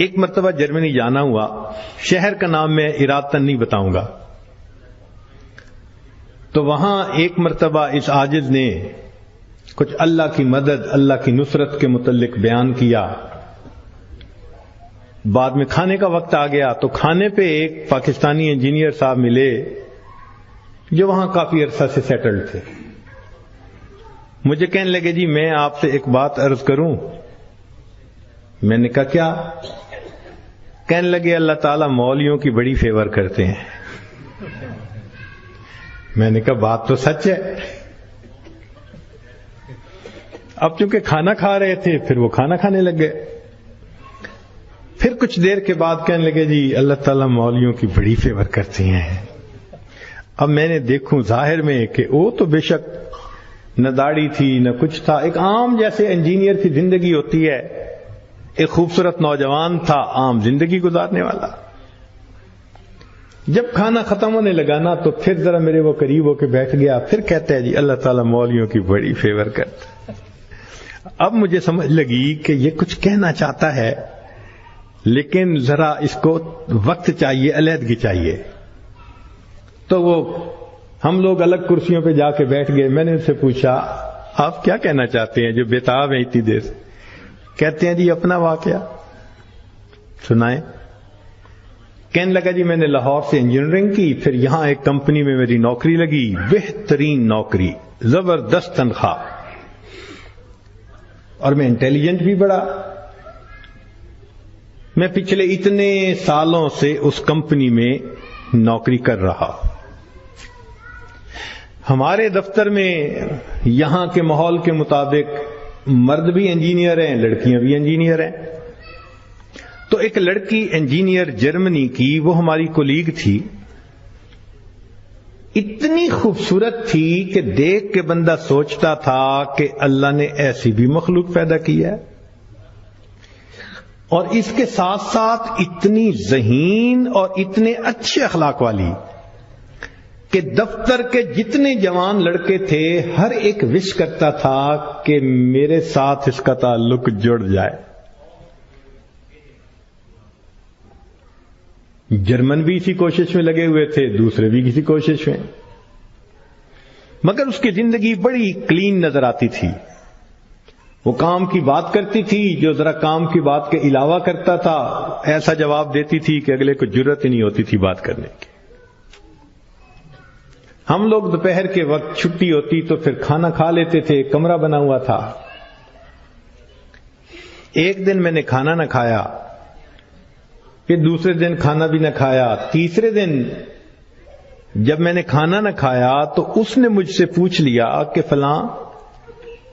ایک مرتبہ جرمنی جانا ہوا، شہر کا نام میں ارادتاً نہیں بتاؤں گا، تو وہاں ایک مرتبہ اس عاجز نے کچھ اللہ کی مدد، اللہ کی نصرت کے متعلق بیان کیا۔ بعد میں کھانے کا وقت آ گیا تو کھانے پہ ایک پاکستانی انجینئر صاحب ملے جو وہاں کافی عرصہ سے سیٹلڈ تھے۔ مجھے کہنے لگے جی میں آپ سے ایک بات عرض کروں؟ میں نے کہا کیا؟ کہنے لگے اللہ تعالیٰ مولویوں کی بڑی فیور کرتے ہیں۔ میں نے کہا بات تو سچ ہے۔ اب چونکہ کھانا کھا رہے تھے پھر وہ کھانا کھانے لگ گئے۔ پھر کچھ دیر کے بعد کہنے لگے جی اللہ تعالیٰ مولویوں کی بڑی فیور کرتے ہیں۔ اب میں نے دیکھوں ظاہر میں کہ وہ تو بے شک نہ داڑھی تھی نہ کچھ تھا، ایک عام جیسے انجینئر کی زندگی ہوتی ہے، ایک خوبصورت نوجوان تھا عام زندگی گزارنے والا۔ جب کھانا ختم ہونے لگا نا تو پھر ذرا میرے وہ قریب ہو کے بیٹھ گیا، پھر کہتا ہے جی اللہ تعالیٰ مولویوں کی بڑی فیور کرتا۔ اب مجھے سمجھ لگی کہ یہ کچھ کہنا چاہتا ہے لیکن ذرا اس کو وقت چاہیے، علیحدگی چاہیے۔ تو وہ ہم لوگ الگ کرسیوں پہ جا کے بیٹھ گئے۔ میں نے ان سے پوچھا آپ کیا کہنا چاہتے ہیں جو بےتاب ہیں اتنی دیر سے؟ کہتے ہیں جی اپنا واقعہ سنائیں۔ کہنے لگا جی میں نے لاہور سے انجینئرنگ کی، پھر یہاں ایک کمپنی میں میری نوکری لگی، بہترین نوکری، زبردست تنخواہ، اور میں انٹیلیجنٹ بھی بڑا۔ میں پچھلے اتنے سالوں سے اس کمپنی میں نوکری کر رہا۔ ہمارے دفتر میں یہاں کے ماحول کے مطابق مرد بھی انجینئر ہیں، لڑکیاں بھی انجینئر ہیں۔ تو ایک لڑکی انجینئر جرمنی کی، وہ ہماری کولیگ تھی، اتنی خوبصورت تھی کہ دیکھ کے بندہ سوچتا تھا کہ اللہ نے ایسی بھی مخلوق پیدا کی ہے، اور اس کے ساتھ ساتھ اتنی ذہین اور اتنے اچھے اخلاق والی کہ دفتر کے جتنے جوان لڑکے تھے ہر ایک وش کرتا تھا کہ میرے ساتھ اس کا تعلق جڑ جائے۔ جرمن بھی اسی کوشش میں لگے ہوئے تھے، دوسرے بھی کسی کوشش میں، مگر اس کی زندگی بڑی کلین نظر آتی تھی۔ وہ کام کی بات کرتی تھی، جو ذرا کام کی بات کے علاوہ کرتا تھا ایسا جواب دیتی تھی کہ اگلے کو جرت ہی نہیں ہوتی تھی بات کرنے کی۔ ہم لوگ دوپہر کے وقت چھٹی ہوتی تو پھر کھانا کھا لیتے تھے، کمرہ بنا ہوا تھا۔ ایک دن میں نے کھانا نہ کھایا، پھر دوسرے دن کھانا بھی نہ کھایا، تیسرے دن جب میں نے کھانا نہ کھایا تو اس نے مجھ سے پوچھ لیا کہ فلاں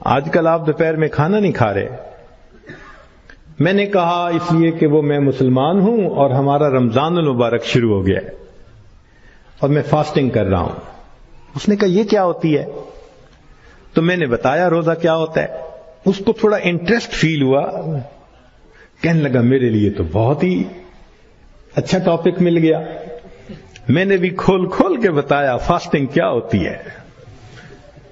آج کل آپ دوپہر میں کھانا نہیں کھا رہے؟ میں نے کہا اس لیے کہ وہ میں مسلمان ہوں اور ہمارا رمضان المبارک شروع ہو گیا ہے اور میں فاسٹنگ کر رہا ہوں۔ اس نے کہا یہ کیا ہوتی ہے؟ تو میں نے بتایا روزہ کیا ہوتا ہے۔ اس کو تھوڑا انٹرسٹ فیل ہوا، کہنے لگا میرے لیے تو بہت ہی اچھا ٹاپک مل گیا۔ میں نے بھی کھول کھول کے بتایا فاسٹنگ کیا ہوتی ہے،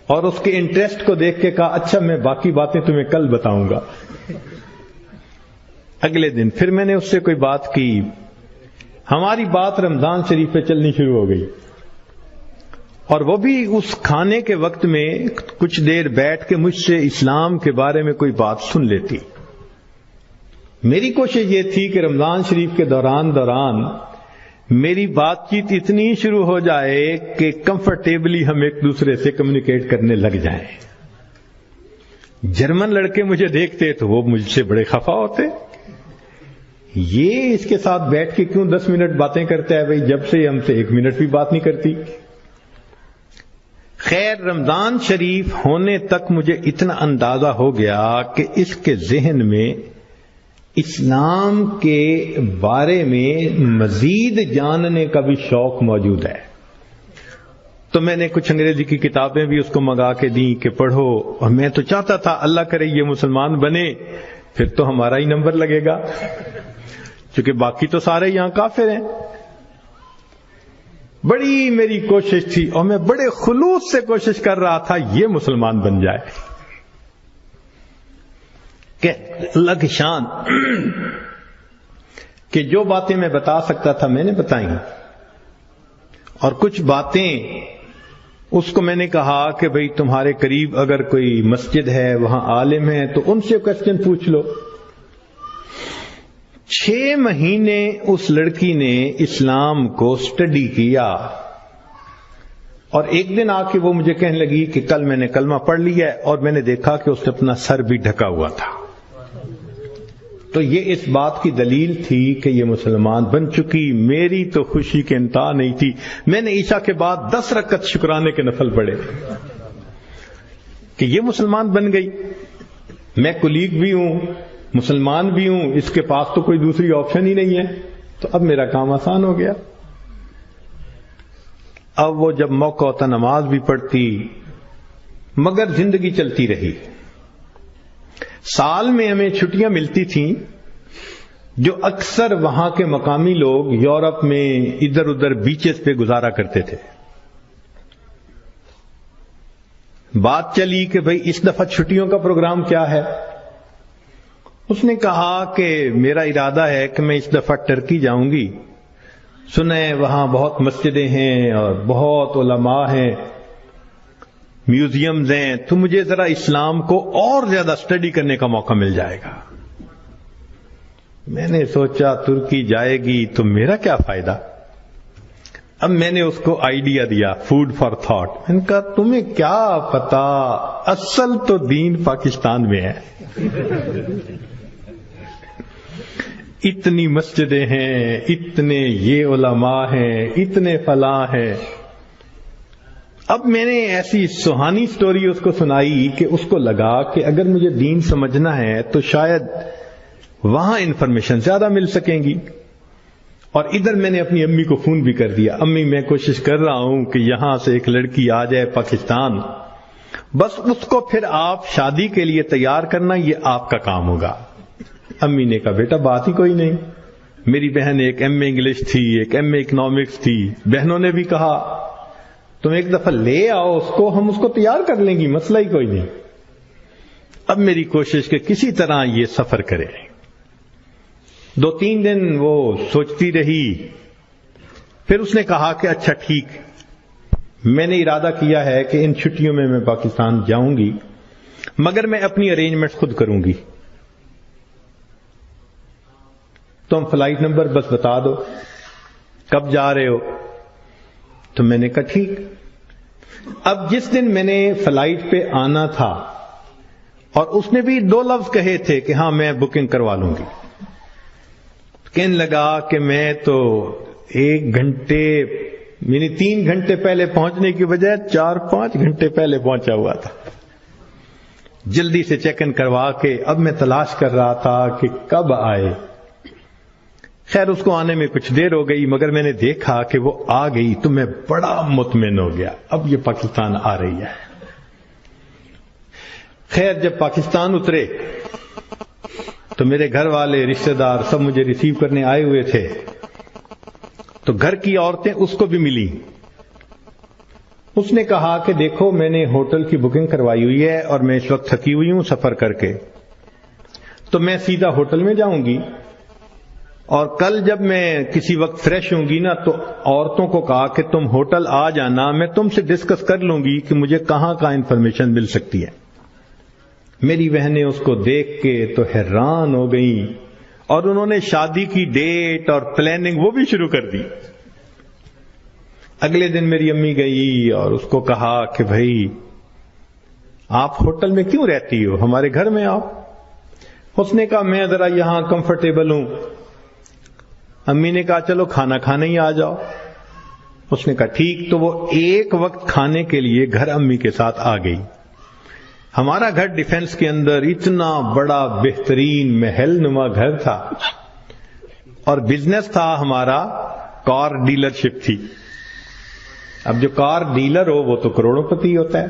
اور اس کے انٹرسٹ کو دیکھ کے کہا اچھا میں باقی باتیں تمہیں کل بتاؤں گا۔ اگلے دن پھر میں نے اس سے کوئی بات کی، ہماری بات رمضان شریف پہ چلنی شروع ہو گئی، اور وہ بھی اس کھانے کے وقت میں کچھ دیر بیٹھ کے مجھ سے اسلام کے بارے میں کوئی بات سن لیتی۔ میری کوشش یہ تھی کہ رمضان شریف کے دوران میری بات چیت اتنی شروع ہو جائے کہ کمفرٹیبلی ہم ایک دوسرے سے کمیونیکیٹ کرنے لگ جائیں۔ جرمن لڑکے مجھے دیکھتے تو وہ مجھ سے بڑے خفا ہوتے، یہ اس کے ساتھ بیٹھ کے کیوں 10 منٹ باتیں کرتا ہے؟ بھئی جب سے ہم سے 1 منٹ بھی بات نہیں کرتی۔ خیر رمضان شریف ہونے تک مجھے اتنا اندازہ ہو گیا کہ اس کے ذہن میں اسلام کے بارے میں مزید جاننے کا بھی شوق موجود ہے۔ تو میں نے کچھ انگریزی کی کتابیں بھی اس کو منگا کے دیں کہ پڑھو، اور میں تو چاہتا تھا اللہ کرے یہ مسلمان بنے، پھر تو ہمارا ہی نمبر لگے گا، کیونکہ باقی تو سارے یہاں کافر ہیں۔ بڑی میری کوشش تھی اور میں بڑے خلوص سے کوشش کر رہا تھا یہ مسلمان بن جائے کہ اللہ کی شان۔ کہ جو باتیں میں بتا سکتا تھا میں نے بتائیں، اور کچھ باتیں اس کو میں نے کہا کہ بھئی تمہارے قریب اگر کوئی مسجد ہے، وہاں عالم ہے، تو ان سے کوسچن پوچھ لو۔ 6 مہینے اس لڑکی نے اسلام کو اسٹڈی کیا، اور ایک دن آ کے وہ مجھے کہنے لگی کہ کل میں نے کلمہ پڑھ لیا ہے، اور میں نے دیکھا کہ اس نے اپنا سر بھی ڈھکا ہوا تھا۔ تو یہ اس بات کی دلیل تھی کہ یہ مسلمان بن چکی۔ میری تو خوشی کے انتہا نہیں تھی۔ میں نے عشاء کے بعد 10 رکعت شکرانے کے نفل پڑھے کہ یہ مسلمان بن گئی۔ میں کلیگ بھی ہوں، مسلمان بھی ہوں، اس کے پاس تو کوئی دوسری آپشن ہی نہیں ہے، تو اب میرا کام آسان ہو گیا۔ اب وہ جب موقع ہوتا نماز بھی پڑھتی، مگر زندگی چلتی رہی۔ سال میں ہمیں چھٹیاں ملتی تھیں جو اکثر وہاں کے مقامی لوگ یورپ میں ادھر ادھر بیچز پہ گزارا کرتے تھے۔ بات چلی کہ بھئی اس دفعہ چھٹیوں کا پروگرام کیا ہے؟ اس نے کہا کہ میرا ارادہ ہے کہ میں اس دفعہ ٹرکی جاؤں گی، سنیں وہاں بہت مسجدیں ہیں اور بہت علماء ہیں، میوزیمز ہیں، تو مجھے ذرا اسلام کو اور زیادہ اسٹڈی کرنے کا موقع مل جائے گا۔ میں نے سوچا ترکی جائے گی تو میرا کیا فائدہ؟ اب میں نے اس کو آئیڈیا دیا، فوڈ فار تھاٹ۔ میں نے کہا تمہیں کیا پتا، اصل تو دین پاکستان میں ہے۔ اتنی مسجدیں ہیں، اتنے یہ علماء ہیں، اتنے فلاں ہیں۔ اب میں نے ایسی سہانی سٹوری اس کو سنائی کہ اس کو لگا کہ اگر مجھے دین سمجھنا ہے تو شاید وہاں انفارمیشن زیادہ مل سکیں گی۔ اور ادھر میں نے اپنی امی کو فون بھی کر دیا، امی میں کوشش کر رہا ہوں کہ یہاں سے ایک لڑکی آ جائے پاکستان، بس اس کو پھر آپ شادی کے لیے تیار کرنا، یہ آپ کا کام ہوگا۔ امی نے کہا بیٹا بات ہی کوئی نہیں۔ میری بہن ایک ایم اے انگلش تھی، ایک ایم اے اکنامکس تھی، بہنوں نے بھی کہا تم ایک دفعہ لے آؤ اس کو، ہم اس کو تیار کر لیں گی، مسئلہ ہی کوئی نہیں۔ اب میری کوشش کہ کسی طرح یہ سفر کرے۔ 2-3 دن وہ سوچتی رہی، پھر اس نے کہا کہ اچھا ٹھیک، میں نے ارادہ کیا ہے کہ ان چھٹیوں میں پاکستان جاؤں گی، مگر میں اپنی ارینجمنٹ خود کروں گی، تم فلائٹ نمبر بس بتا دو کب جا رہے ہو۔ تو میں نے کہا ٹھیک۔ اب جس دن میں نے فلائٹ پہ آنا تھا، اور اس نے بھی 2 لفظ کہے تھے کہ ہاں میں بکنگ کروا لوں گی، کہنے لگا کہ میں تو 1 گھنٹے یعنی 3 گھنٹے پہلے پہنچنے کی بجائے 4-5 گھنٹے پہلے پہنچا ہوا تھا۔ جلدی سے چیک ان کروا کے اب میں تلاش کر رہا تھا کہ کب آئے۔ خیر اس کو آنے میں کچھ دیر ہو گئی، مگر میں نے دیکھا کہ وہ آ گئی تو میں بڑا مطمئن ہو گیا، اب یہ پاکستان آ رہی ہے۔ خیر جب پاکستان اترے تو میرے گھر والے، رشتہ دار سب مجھے ریسیو کرنے آئے ہوئے تھے، تو گھر کی عورتیں اس کو بھی ملی۔ اس نے کہا کہ دیکھو میں نے ہوٹل کی بکنگ کروائی ہوئی ہے اور میں اس وقت تھکی ہوئی ہوں سفر کر کے، تو میں سیدھا ہوٹل میں جاؤں گی، اور کل جب میں کسی وقت فریش ہوں گی نا تو عورتوں کو کہا کہ تم ہوٹل آ جانا، میں تم سے ڈسکس کر لوں گی کہ مجھے کہاں کہاں انفارمیشن مل سکتی ہے۔ میری بہنیں اس کو دیکھ کے تو حیران ہو گئیں، اور انہوں نے شادی کی ڈیٹ اور پلاننگ وہ بھی شروع کر دی۔ اگلے دن میری امی گئی اور اس کو کہا کہ بھائی آپ ہوٹل میں کیوں رہتی ہو، ہمارے گھر میں آؤ۔ اس نے کہا میں ذرا یہاں کمفرٹیبل ہوں۔ امی نے کہا چلو کھانا کھانے ہی آ جاؤ۔ اس نے کہا ٹھیک، تو وہ ایک وقت کھانے کے لیے گھر امی کے ساتھ آ گئی۔ ہمارا گھر ڈیفنس کے اندر اتنا بڑا بہترین محل نما گھر تھا، اور بزنس تھا ہمارا، کار ڈیلرشپ تھی۔ اب جو کار ڈیلر ہو وہ تو کروڑوں پتی ہوتا ہے۔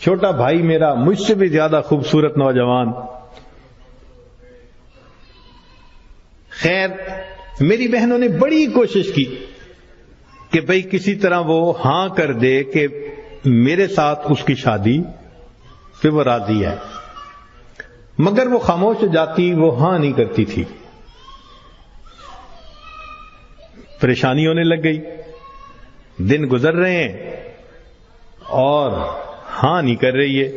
چھوٹا بھائی میرا مجھ سے بھی زیادہ خوبصورت نوجوان۔ خیر میری بہنوں نے بڑی کوشش کی کہ بھئی کسی طرح وہ ہاں کر دے کہ میرے ساتھ اس کی شادی پہ وہ راضی ہے، مگر وہ خاموش ہو جاتی، وہ ہاں نہیں کرتی تھی۔ پریشانی ہونے لگ گئی، دن گزر رہے ہیں اور ہاں نہیں کر رہی ہے.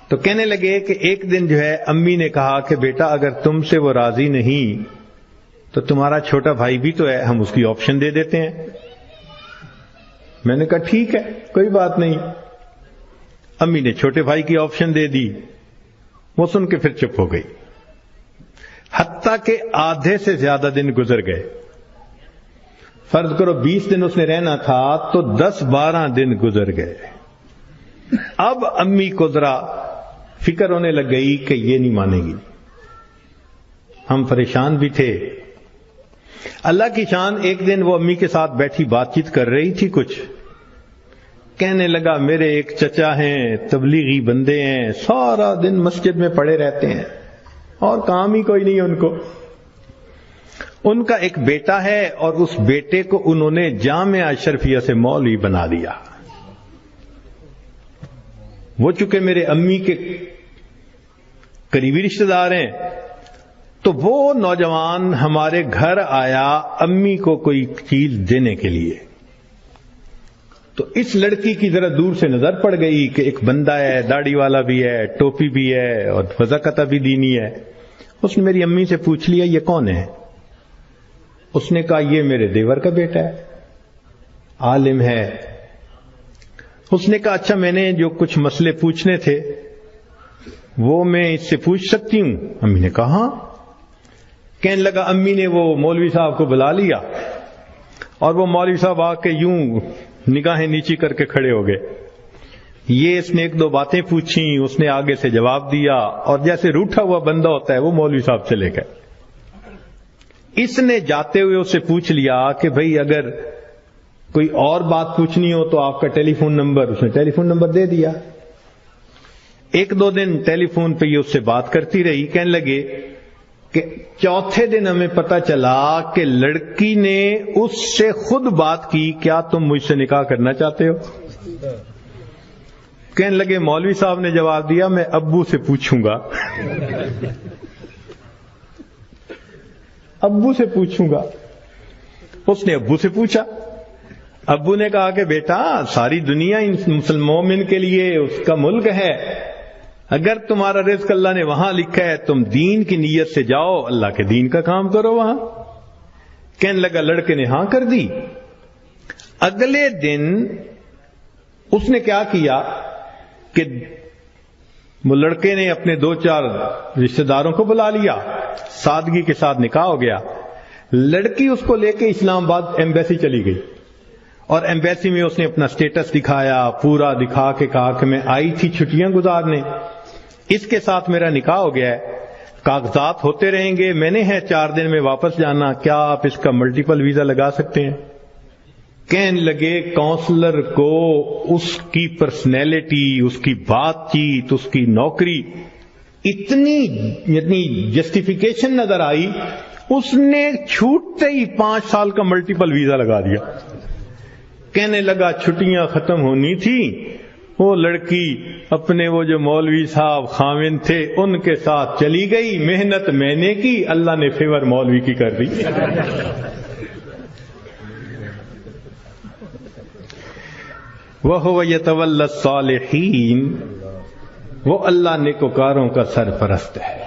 تو کہنے لگے کہ ایک دن جو ہے امی نے کہا کہ بیٹا اگر تم سے وہ راضی نہیں تو تمہارا چھوٹا بھائی بھی تو ہے، ہم اس کی آپشن دے دیتے ہیں. میں نے کہا ٹھیک ہے کوئی بات نہیں. امی نے چھوٹے بھائی کی آپشن دے دی. وہ سن کے پھر چپ ہو گئی. حتیٰ کہ آدھے سے زیادہ دن گزر گئے. فرض کرو 20 دن اس نے رہنا تھا تو 10-12 دن گزر گئے. اب امی کو ذرا فکر ہونے لگ گئی کہ یہ نہیں مانے گی. ہم پریشان بھی تھے. اللہ کی شان، ایک دن وہ امی کے ساتھ بیٹھی بات چیت کر رہی تھی. کچھ کہنے لگا میرے ایک چچا ہیں، تبلیغی بندے ہیں، سارا دن مسجد میں پڑے رہتے ہیں اور کام ہی کوئی نہیں ان کو. ان کا ایک بیٹا ہے اور اس بیٹے کو انہوں نے جامعہ اشرفیہ سے مولوی بنا دیا. وہ چونکہ میرے امی کے قریبی رشتہ دار ہیں تو وہ نوجوان ہمارے گھر آیا امی کو کوئی چیز دینے کے لیے. تو اس لڑکی کی ذرا دور سے نظر پڑ گئی کہ ایک بندہ ہے، داڑھی والا بھی ہے، ٹوپی بھی ہے اور وضاقتہ بھی دینی ہے. اس نے میری امی سے پوچھ لیا یہ کون ہے؟ اس نے کہا یہ میرے دیور کا بیٹا ہے، عالم ہے. اس نے کہا اچھا میں نے جو کچھ مسئلے پوچھنے تھے وہ میں اس سے پوچھ سکتی ہوں؟ امی نے کہا ہاں. کہنے لگا امی نے وہ مولوی صاحب کو بلا لیا اور وہ مولوی صاحب آ کے یوں نگاہیں نیچی کر کے کھڑے ہو گئے. یہ اس نے 1-2 باتیں پوچھی، اس نے آگے سے جواب دیا اور جیسے روٹھا ہوا بندہ ہوتا ہے وہ مولوی صاحب چلے گئے. اس نے جاتے ہوئے اس سے پوچھ لیا کہ بھئی اگر کوئی اور بات پوچھنی ہو تو آپ کا ٹیلی فون نمبر. اس نے ٹیلی فون نمبر دے دیا. 1-2 دن ٹیلی فون پہ یہ اس سے بات کرتی رہی. کہنے لگے کہ چوتھے دن ہمیں پتا چلا کہ لڑکی نے اس سے خود بات کی، کیا تم مجھ سے نکاح کرنا چاہتے ہو؟ کہنے لگے مولوی صاحب نے جواب دیا میں ابو سے پوچھوں گا. ابو سے پوچھوں گا. اس نے ابو سے پوچھا. ابو نے کہا کہ بیٹا ساری دنیا مسلم مومن کے لیے اس کا ملک ہے، اگر تمہارا رزق اللہ نے وہاں لکھا ہے تم دین کی نیت سے جاؤ، اللہ کے دین کا کام کرو وہاں. کہنے لگا لڑکے نے ہاں کر دی. اگلے دن اس نے کیا کیا کہ وہ لڑکے نے اپنے 2-4 رشتہ داروں کو بلا لیا، سادگی کے ساتھ نکاح ہو گیا. لڑکی اس کو لے کے اسلام آباد ایمبیسی چلی گئی اور ایمبیسی میں اس نے اپنا سٹیٹس دکھایا، پورا دکھا کے کہا کہ میں آئی تھی چھٹیاں گزارنے، اس کے ساتھ میرا نکاح ہو گیا ہے، کاغذات ہوتے رہیں گے، میں نے ہے 4 دن میں واپس جانا، کیا آپ اس کا ملٹیپل ویزا لگا سکتے ہیں؟ کہنے لگے کونسلر کو اس کی پرسنالٹی، اس کی بات چیت، اس کی نوکری اتنی جسٹیفیکیشن نظر آئی، اس نے چھوٹتے ہی 5 سال کا ملٹیپل ویزا لگا دیا. کہنے لگا چھٹیاں ختم ہونی تھی، وہ لڑکی اپنے وہ جو مولوی صاحب خاوند تھے ان کے ساتھ چلی گئی. محنت میں نے کی، اللہ نے فیور مولوی کی کر دی. وَهُوَ يَتَوَلَّى الصَّالِحِينَ، وہ اللہ نیکوکاروں کا سرپرست ہے.